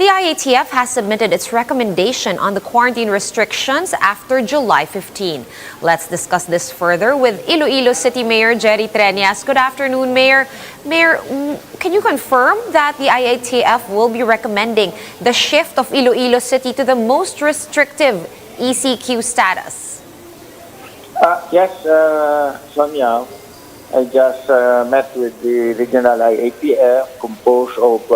The IATF has submitted its recommendation on the quarantine restrictions after July 15. Let's discuss this further with Iloilo City Mayor Jerry Treñas. Good afternoon, Mayor. Mayor, can you confirm that the IATF will be recommending the shift of Iloilo City to the most restrictive MECQ status? Yes, Sonia. I just met with the regional IATF composed of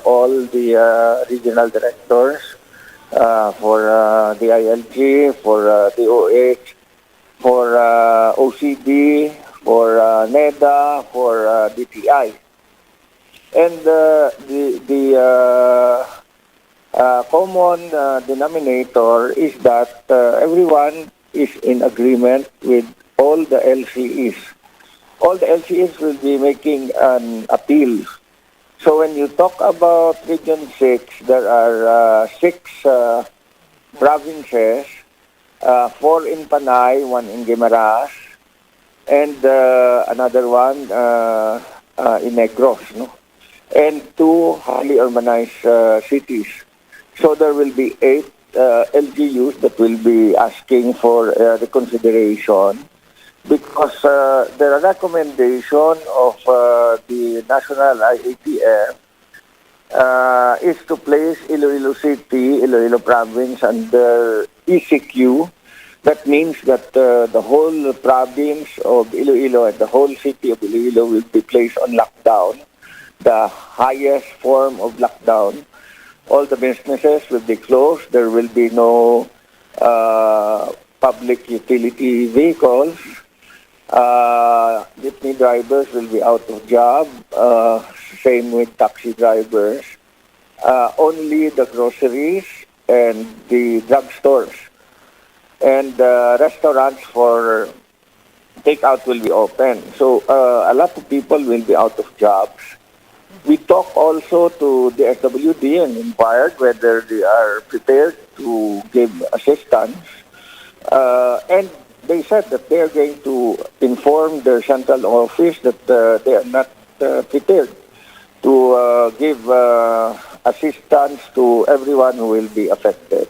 all the regional directors for the ILG, for the OH, for OCD, for NEDA, for DTI. And the common denominator is that everyone is in agreement with all the LCEs. All the LCEs will be making an appeal. So when you talk about Region 6, there are 6 provinces, 4 in Panay, 1 in Guimaras, and another one in Negros, no? And 2 highly urbanized cities. So there will be 8 LGUs that will be asking for reconsideration, because the recommendation of the national IATF is to place Iloilo City, Iloilo Province under MECQ. That means that the whole province of Iloilo and the whole city of Iloilo will be placed on lockdown, the highest form of lockdown. All the businesses will be closed. There will be no public utility vehicles. Jeepney drivers will be out of job. Same with taxi drivers. Only the groceries and the drugstores and restaurants for takeout will be open. So a lot of people will be out of jobs. We talked also to the SWD and inquired whether they are prepared to give assistance. And they said that they are going to inform their central office that they are not prepared to give assistance to everyone who will be affected.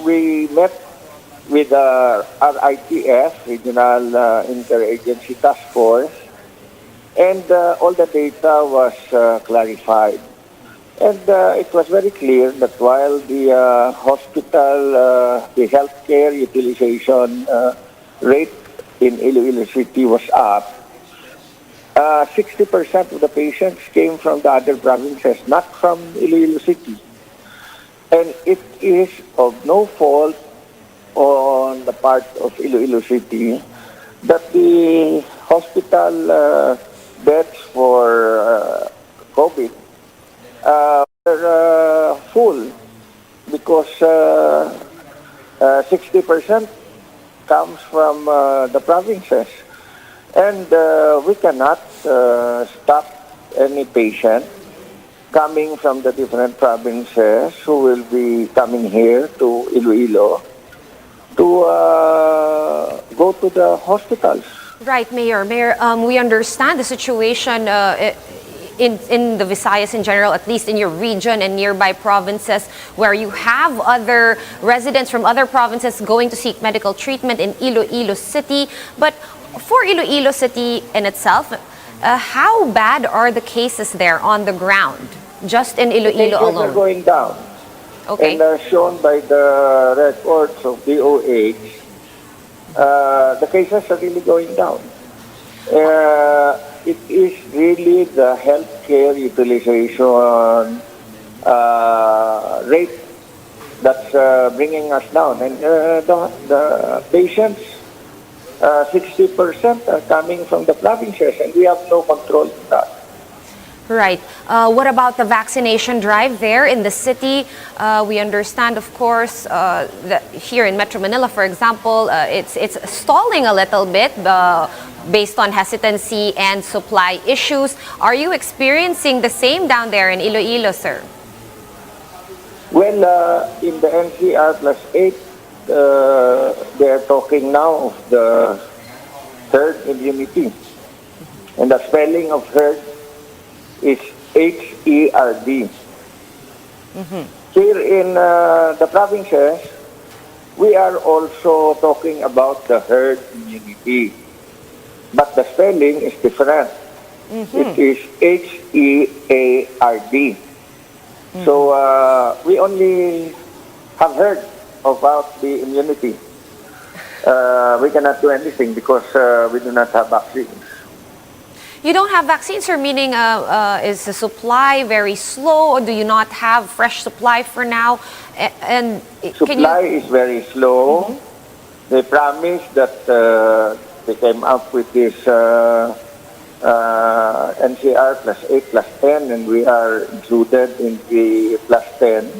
We met with our RITF, Regional Interagency Task Force, and all the data was clarified. And it was very clear that while the hospital, the healthcare utilization rate in Iloilo City was up, 60% of the patients came from the other provinces, not from Iloilo City. And it is of no fault on the part of Iloilo City that the hospital beds for COVID were full, because 60% comes from the provinces. And we cannot stop any patient coming from the different provinces who will be coming here to Iloilo to go to the hospitals. Right, Mayor. Mayor, we understand the situation in the Visayas in general, at least in your region and nearby provinces, where you have other residents from other provinces going to seek medical treatment in Iloilo City. But for Iloilo City in itself, how bad are the cases there on the ground, just in Iloilo alone? The cases are going down. Okay. And shown by the records of DOH, the cases are really going down. It is really the healthcare utilization rate that's bringing us down. And the patients, 60% are coming from the provinces, and we have no control of that. Right. What about the vaccination drive there in the city? We understand, of course, that here in Metro Manila, for example, it's stalling a little bit based on hesitancy and supply issues. Are you experiencing the same down there in Iloilo, sir? Well, in the NCR plus 8, they are talking now of the herd immunity. And the spelling of herd is HERD. Here in the provinces, we are also talking about the herd immunity. But the spelling is different. It is HEARD. So we only have heard about the immunity. We cannot do anything because we do not have vaccines. You don't have vaccines, or meaning is the supply very slow, or do you not have fresh supply for now? And Supply is very slow. They promised that they came up with this NCR plus 8 plus 10, and we are included in the plus 10.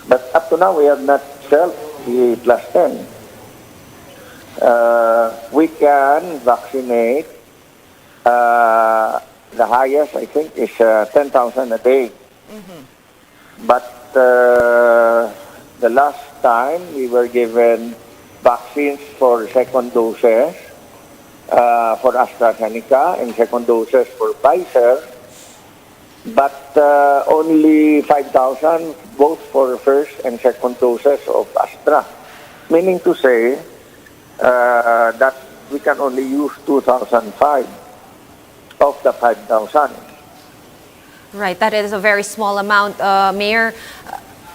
But up to now, we have not felt the plus 10. We can vaccinate. The highest, I think, is 10,000 a day. But the last time we were given vaccines for second doses for AstraZeneca and second doses for Pfizer, but only 5,000 both for first and second doses of Astra. Meaning to say that we can only use 2,005 of the 5,000. right, that is a very small amount, Mayor.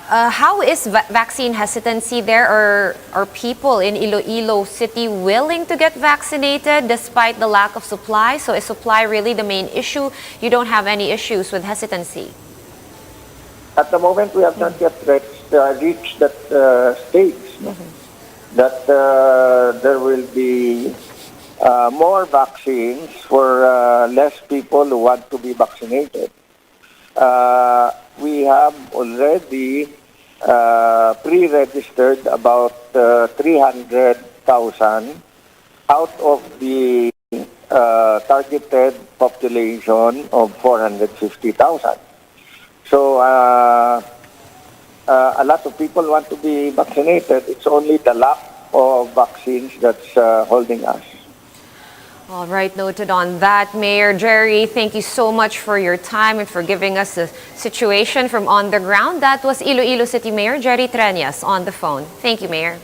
How is vaccine hesitancy there? Are people in Iloilo City willing to get vaccinated despite the lack of supply? So is supply really the main issue? You don't have any issues with hesitancy? At the moment, we have not yet reached that stage. That there will be more vaccines for less people who want to be vaccinated. We have already pre-registered about 300,000 out of the targeted population of 450,000. So a lot of people want to be vaccinated. It's only the lack of vaccines that's holding us. All right, noted on that. Mayor Jerry, thank you so much for your time and for giving us the situation from on the ground. That was Iloilo City Mayor Jerry Treñas on the phone. Thank you, Mayor.